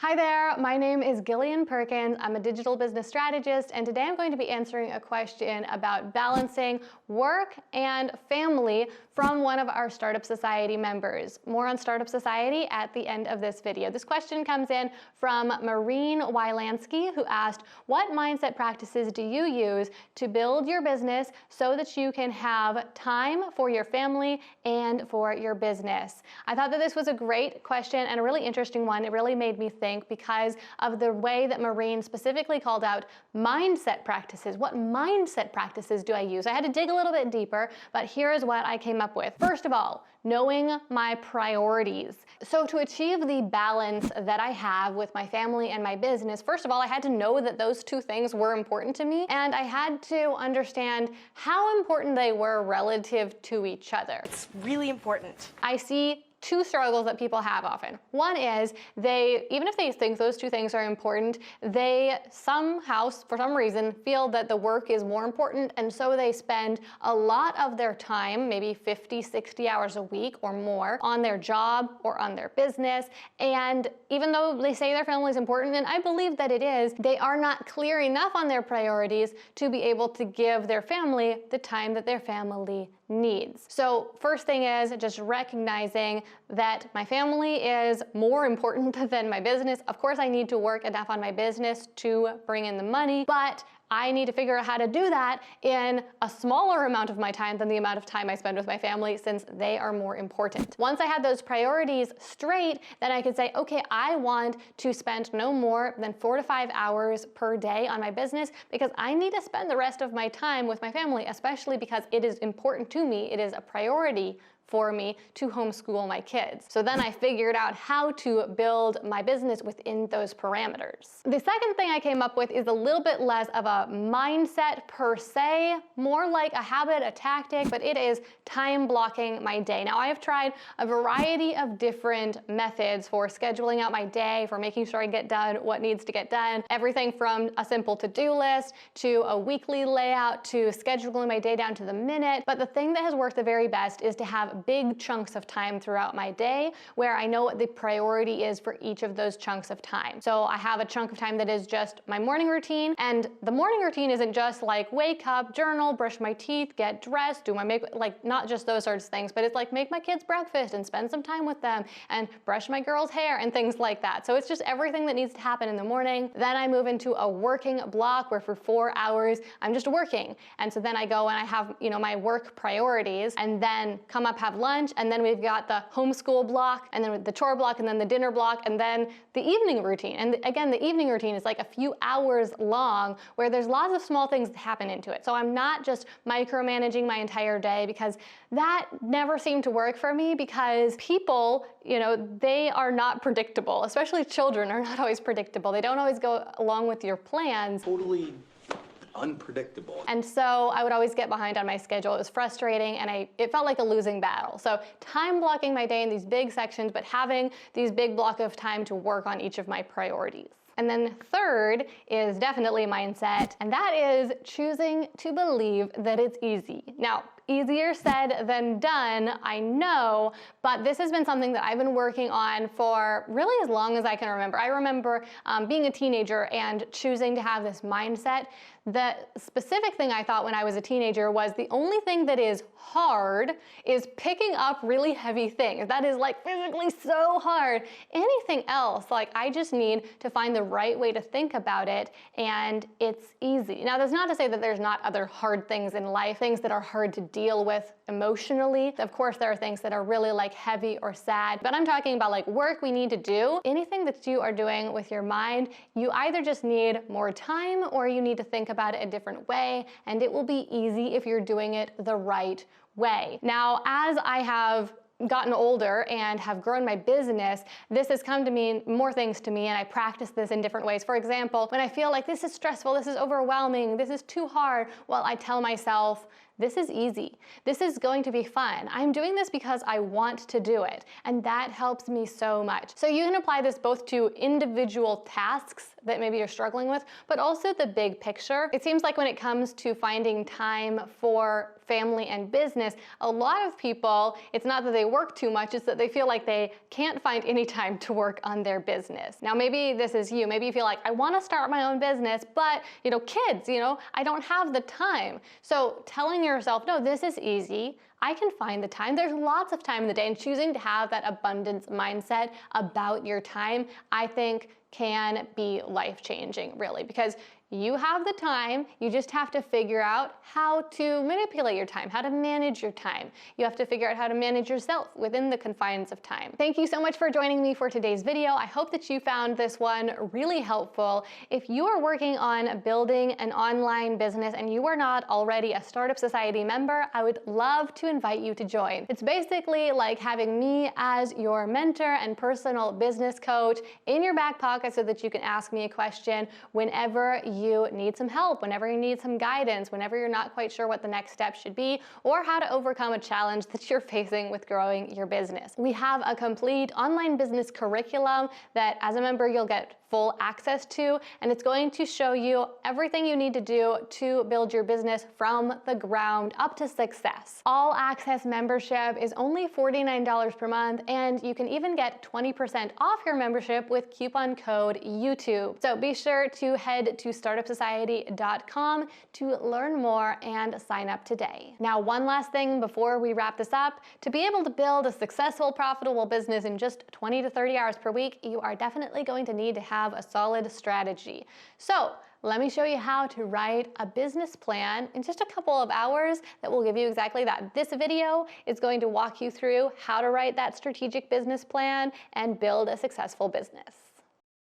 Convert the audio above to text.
Hi there, my name is Gillian Perkins. I'm a digital business strategist, and today I'm going to be answering a question about balancing work and family from one of our Startup Society members. More on Startup Society at the end of this video. This question comes in from Maureen Wylansky, who asked, what mindset practices do you use to build your business so that you can have time for your family and for your business? I thought that this was a great question and a really interesting one. It really made me think because of the way that Maureen specifically called out mindset practices. What mindset practices do I use? I had to dig a little bit deeper, but here is what I came up with. First of all, knowing my priorities. So to achieve the balance that I have with my family and my business, first of all, I had to know that those two things were important to me, and I had to understand how important they were relative to each other. It's really important. I see two struggles that people have often. One is even if they think those two things are important, they somehow, for some reason, feel that the work is more important, and so they spend a lot of their time, maybe 50, 60 hours a week or more, on their job or on their business. And even though they say their family is important, and I believe that it is, they are not clear enough on their priorities to be able to give their family the time that their family needs. So first thing is just recognizing that my family is more important than my business. Of course, I need to work enough on my business to bring in the money, but I need to figure out how to do that in a smaller amount of my time than the amount of time I spend with my family, since they are more important. Once I had those priorities straight, then I could say, okay, I want to spend no more than 4 to 5 hours per day on my business, because I need to spend the rest of my time with my family, especially because it is important to me. It is a priority for me to homeschool my kids. So then I figured out how to build my business within those parameters. The second thing I came up with is a little bit less of a mindset per se, more like a habit, a tactic, but it is time blocking my day. Now, I have tried a variety of different methods for scheduling out my day, for making sure I get done what needs to get done. Everything from a simple to-do list to a weekly layout to scheduling my day down to the minute. But the thing that has worked the very best is to have big chunks of time throughout my day where I know what the priority is for each of those chunks of time. So I have a chunk of time that is just my morning routine, and the morning routine isn't just like wake up, journal, brush my teeth, get dressed, do my makeup, like not just those sorts of things, but it's like make my kids breakfast and spend some time with them and brush my girl's hair and things like that. So it's just everything that needs to happen in the morning. Then I move into a working block where for 4 hours I'm just working. And so then I go and I have, my work priorities, and then come up, have lunch, and then we've got the homeschool block, and then the chore block, and then the dinner block, and then the evening routine. And again, the evening routine is like a few hours long where there's lots of small things that happen into it. So I'm not just micromanaging my entire day, because that never seemed to work for me, because people, they are not predictable, especially children are not always predictable. They don't always go along with your plans. Totally unpredictable. And so I would always get behind on my schedule. It was frustrating, and it felt like a losing battle. So time blocking my day in these big sections, but having these big block of time to work on each of my priorities. And then third is definitely mindset, and that is choosing to believe that it's easy. Now, easier said than done, I know, but this has been something that I've been working on for really as long as I can remember. I remember being a teenager and choosing to have this mindset. The specific thing I thought when I was a teenager was the only thing that is hard is picking up really heavy things. That is like physically so hard. Anything else, like I just need to find the right way to think about it, and it's easy. Now, that's not to say that there's not other hard things in life, things that are hard to deal with emotionally. Of course, there are things that are really like heavy or sad, but I'm talking about like work we need to do. Anything that you are doing with your mind, you either just need more time or you need to think about it a different way, and it will be easy if you're doing it the right way. Now, as I have gotten older and have grown my business, this has come to mean more things to me, and I practice this in different ways. For example, when I feel like this is stressful, this is overwhelming, this is too hard, well, I tell myself, this is easy. This is going to be fun. I'm doing this because I want to do it. And that helps me so much. So you can apply this both to individual tasks that maybe you're struggling with, but also the big picture. It seems like when it comes to finding time for family and business, a lot of people, it's not that they work too much is that they feel like they can't find any time to work on their business. Now, maybe this is you. Maybe you feel like, I want to start my own business, but kids, I don't have the time. So telling yourself, no, this is easy. I can find the time. There's lots of time in the day, and choosing to have that abundance mindset about your time, I think, can be life-changing, really, because you have the time. You just have to figure out how to manipulate your time, how to manage your time. You have to figure out how to manage yourself within the confines of time. Thank you so much for joining me for today's video. I hope that you found this one really helpful. If you are working on building an online business and you are not already a Startup Society member, I would love to invite you to join. It's basically like having me as your mentor and personal business coach in your back pocket so that you can ask me a question whenever you need some help, whenever you need some guidance, whenever you're not quite sure what the next step should be, or how to overcome a challenge that you're facing with growing your business. We have a complete online business curriculum that as a member you'll get full access to, and it's going to show you everything you need to do to build your business from the ground up to success. All access membership is only $49 per month, and you can even get 20% off your membership with coupon code YouTube. So be sure to head to startupsociety.com to learn more and sign up today. Now, one last thing before we wrap this up. To be able to build a successful, profitable business in just 20 to 30 hours per week, you are definitely going to need to have a solid strategy. So let me show you how to write a business plan in just a couple of hours that will give you exactly that. This video is going to walk you through how to write that strategic business plan and build a successful business.